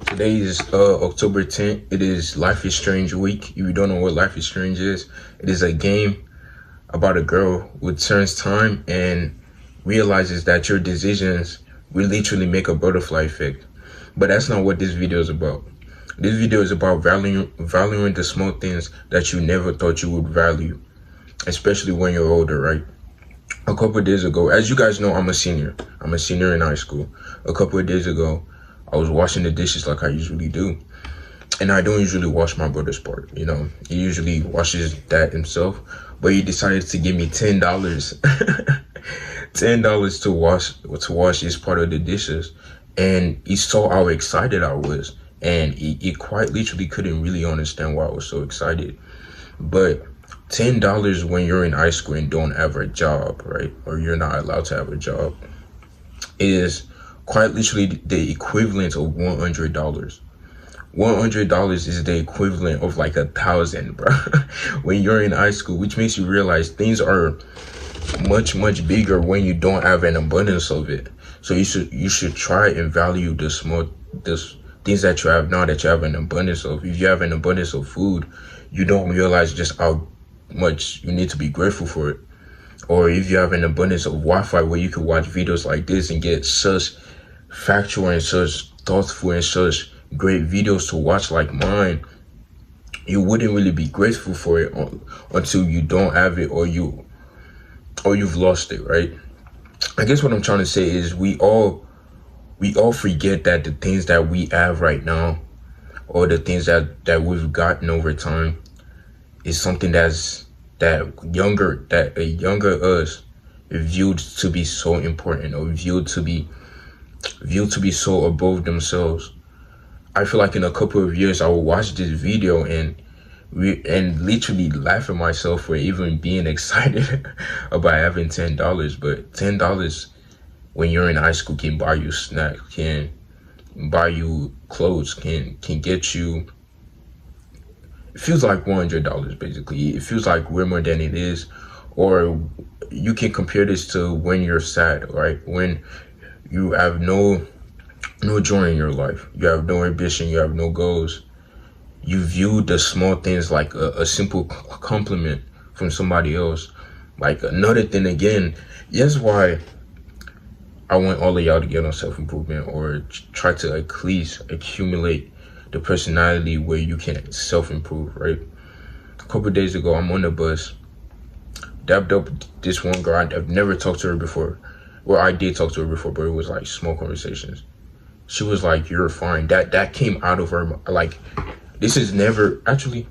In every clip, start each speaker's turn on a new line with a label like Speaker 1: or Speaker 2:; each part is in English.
Speaker 1: Today is October 10th. It is Life is Strange week. If you don't know what Life is Strange is, it is a game about a girl who turns time and realizes that your decisions will literally make a butterfly effect. But that's not what this video is about. This video is about valuing the small things that you never thought you would value, especially when you're older, right? A couple of days ago, as you guys know, I'm a senior. I'm a senior in high school. A couple of days ago, I was washing the dishes like I usually do. And I don't usually wash my brother's part, you know. He usually washes that himself. But he decided to give me $10. $10 to wash his part of the dishes. And he saw how excited I was. And he quite literally couldn't really understand why I was so excited. But $10 when you're in high school and don't have a job, right? Or you're not allowed to have a job, is quite literally the equivalent of $100. $100 is the equivalent of like 1,000, bro. When you're in high school, which makes you realize things are much bigger when you don't have an abundance of it. So you should try and value this things that you have now that you have an abundance of. If you have an abundance of food, you don't realize just how much you need to be grateful for it. Or if you have an abundance of Wi-Fi where you can watch videos like this and get such factual and such thoughtful and such great videos to watch like mine, you wouldn't really be grateful for it until you don't have it or you've lost it, right? I guess what I'm trying to say is we all forget that the things that we have right now or the things that we've gotten over time is something that a younger us viewed to be so important or viewed to be so above themselves. I feel like in a couple of years I will watch this video and literally laugh at myself for even being excited about having $10. But $10 when you're in high school can buy you snacks, can buy you clothes, can get you. It feels like $100 basically. It feels like way more than it is. Or you can compare this to when you're sad, right? When you have no joy in your life, you have no ambition, you have no goals. You view the small things like a simple compliment from somebody else. Like another thing again, that's why I want all of y'all to get on self-improvement or try to at least accumulate the personality where you can self-improve, right? A couple of days ago, I'm on the bus, dabbed up this one girl. I've never talked to her before. Well, I did talk to her before, but it was like small conversations. She was like, "You're fine." That came out of her. Like, this is never, actually,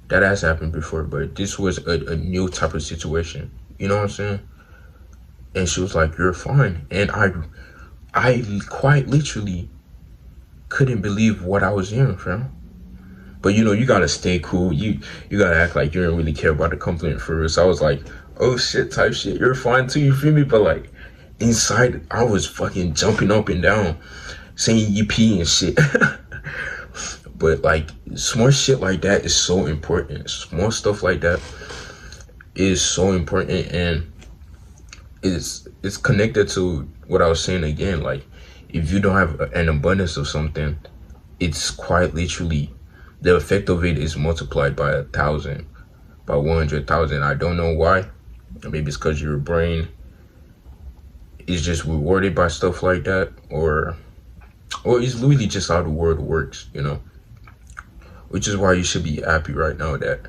Speaker 1: that has happened before, but this was a new type of situation. You know what I'm saying? And she was like, "You're fine." And I quite literally couldn't believe what I was hearing, fam. But you know, you gotta stay cool. You gotta act like you don't really care about the compliment for real. So I was like, "Oh shit," type shit. "You're fine too," you feel me? But like inside, I was fucking jumping up and down, saying yippee and shit. But like small shit like that is so important. Small stuff like that is so important, and it's connected to what I was saying again. Like, if you don't have an abundance of something, it's quite literally the effect of it is multiplied by 1,000, by 100,000. I don't know why. Maybe it's because your brain is just rewarded by stuff like that, or it's literally just how the world works, you know. Which is why you should be happy right now that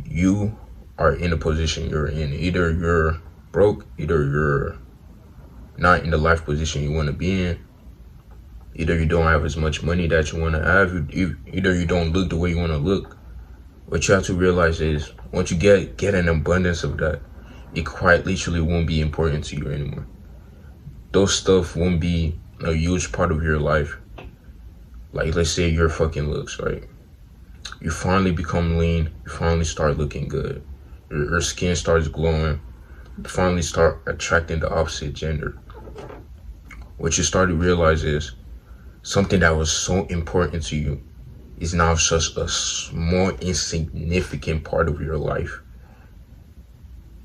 Speaker 1: you are in the position you're in. Either you're broke, either you're not in the life position you want to be in, either you don't have as much money that you want to have, either you don't look the way you want to look. What you have to realize is once you get an abundance of that, it quite literally won't be important to you anymore. Those stuff won't be a huge part of your life. Like, let's say your fucking looks, right? You finally become lean, you finally start looking good, your skin starts glowing, you finally start attracting the opposite gender. What you start to realize is something that was so important to you is now such a small, insignificant part of your life.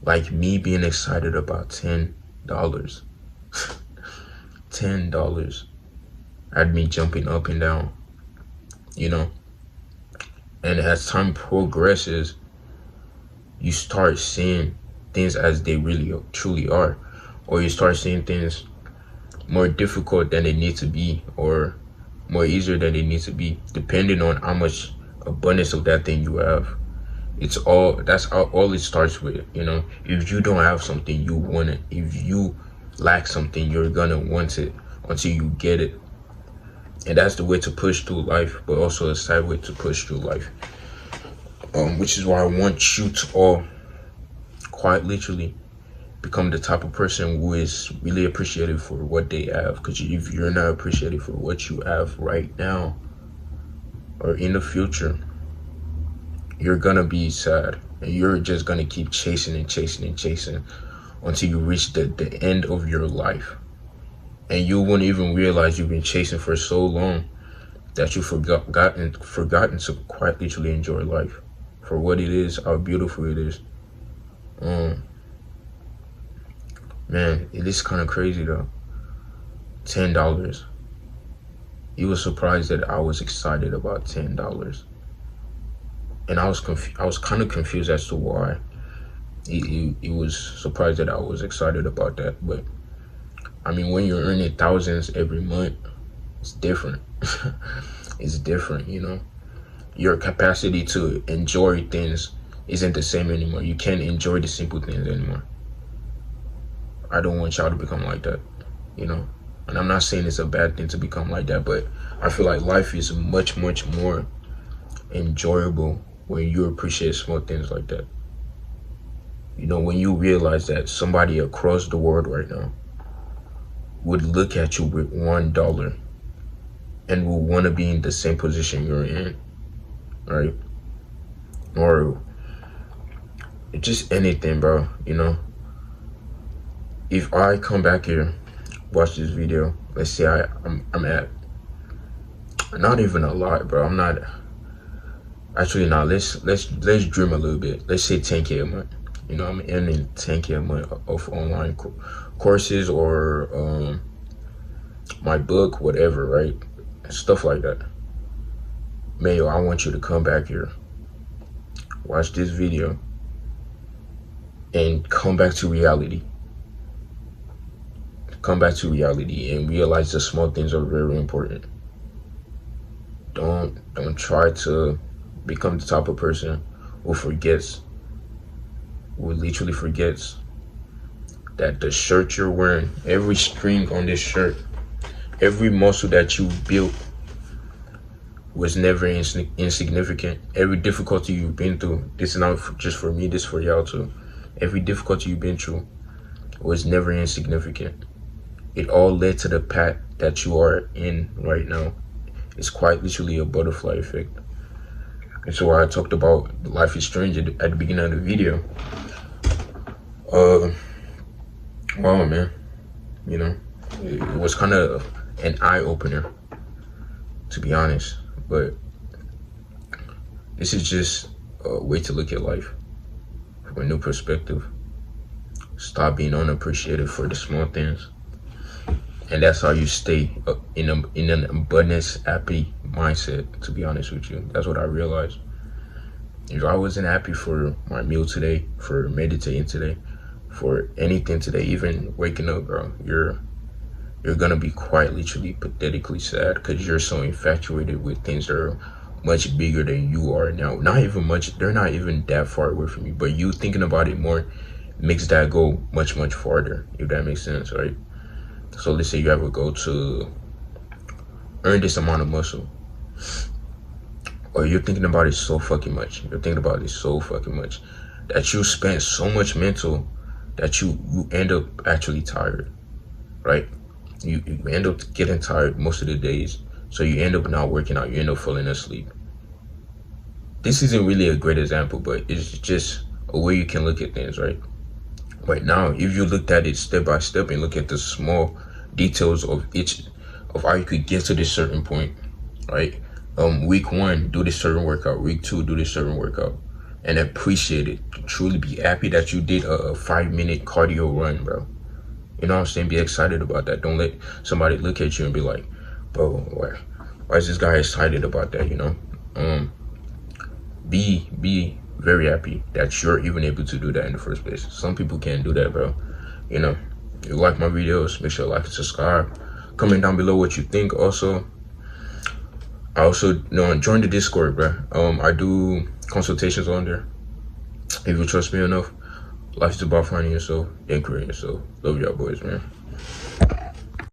Speaker 1: Like me being excited about $10. $10. had me jumping up and down, you know. And as time progresses, you start seeing things as they really truly are, or you start seeing things more difficult than they need to be, or more easier than they need to be, depending on how much abundance of that thing you have. That's all it starts with, you know. If you don't have something, you want it. If you lack something, you're gonna want it until you get it. And that's the way to push through life, but also a side way to push through life. Which is why I want you to all quite literally become the type of person who is really appreciated for what they have. Because if you're not appreciated for what you have right now or in the future, you're gonna be sad, and you're just gonna keep chasing and chasing and chasing until you reach the end of your life. And you won't even realize you've been chasing for so long that you've forgotten to quite literally enjoy life for what it is, how beautiful it is. Man, it is kind of crazy though. $10. You were surprised that I was excited about $10, and I was kind of confused as to why. He was surprised that I was excited about that, but I mean, when you're earning thousands every month, it's different. It's different, you know. Your capacity to enjoy things isn't the same anymore. You can't enjoy the simple things anymore. I don't want y'all to become like that, you know. And I'm not saying it's a bad thing to become like that, but I feel like life is much, much more enjoyable when you appreciate small things like that. You know, when you realize that somebody across the world right now would look at you with $1 and will want to be in the same position you're in, right? Or just anything, bro, you know. If I come back here, watch this video, let's say I'm at, not even a lot, bro. I'm not, actually, now let's dream a little bit. Let's say 10K a month. You know, I'm earning 10K a month of online courses or my book, whatever, right? Stuff like that. Mayo, I want you to come back here, watch this video, and come back to reality. Come back to reality and realize the small things are very important. Don't try to become the type of person who literally forgets that the shirt you're wearing, every string on this shirt, every muscle that you built was never insignificant. Every difficulty you've been through, this is not just for me, this is for y'all too. Every difficulty you've been through was never insignificant. It all led to the path that you are in right now. It's quite literally a butterfly effect. And so I talked about life is strange at the beginning of the video. Wow, man, you know, it was kind of an eye-opener, to be honest. But this is just a way to look at life from a new perspective. Stop being unappreciated for the small things, and that's how you stay in an abundance, happy mindset. To be honest with you, that's what I realized. If I wasn't happy for my meal today, for meditating today, for anything today, even waking up, bro, you're gonna be quite literally pathetically sad because you're so infatuated with things that are much bigger than you are now. Not even much, they're not even that far away from you, but you thinking about it more makes that go much, much farther, if that makes sense, right? So let's say you have a goal to earn this amount of muscle, or you're thinking about it so fucking much, that you spend so much mental that you end up actually tired, right? You end up getting tired most of the days, so you end up not working out, you end up falling asleep. This isn't really a great example, but it's just a way you can look at things, right? Right now, if you looked at it step by step and look at the small details of how you could get to this certain point, right? Week 1, do this certain workout. Week 2, do this certain workout, and appreciate it. Truly be happy that you did a 5-minute cardio run, bro. You know what I'm saying? Be excited about that. Don't let somebody look at you and be like, bro, why is this guy excited about that, you know? Be very happy that you're even able to do that in the first place. Some people can't do that, bro. You know, you like my videos, make sure to like and subscribe. Comment down below what you think. Also, join the Discord, bro. I do consultations on there. If you trust me enough, life is about finding yourself and creating yourself. Love y'all boys, man.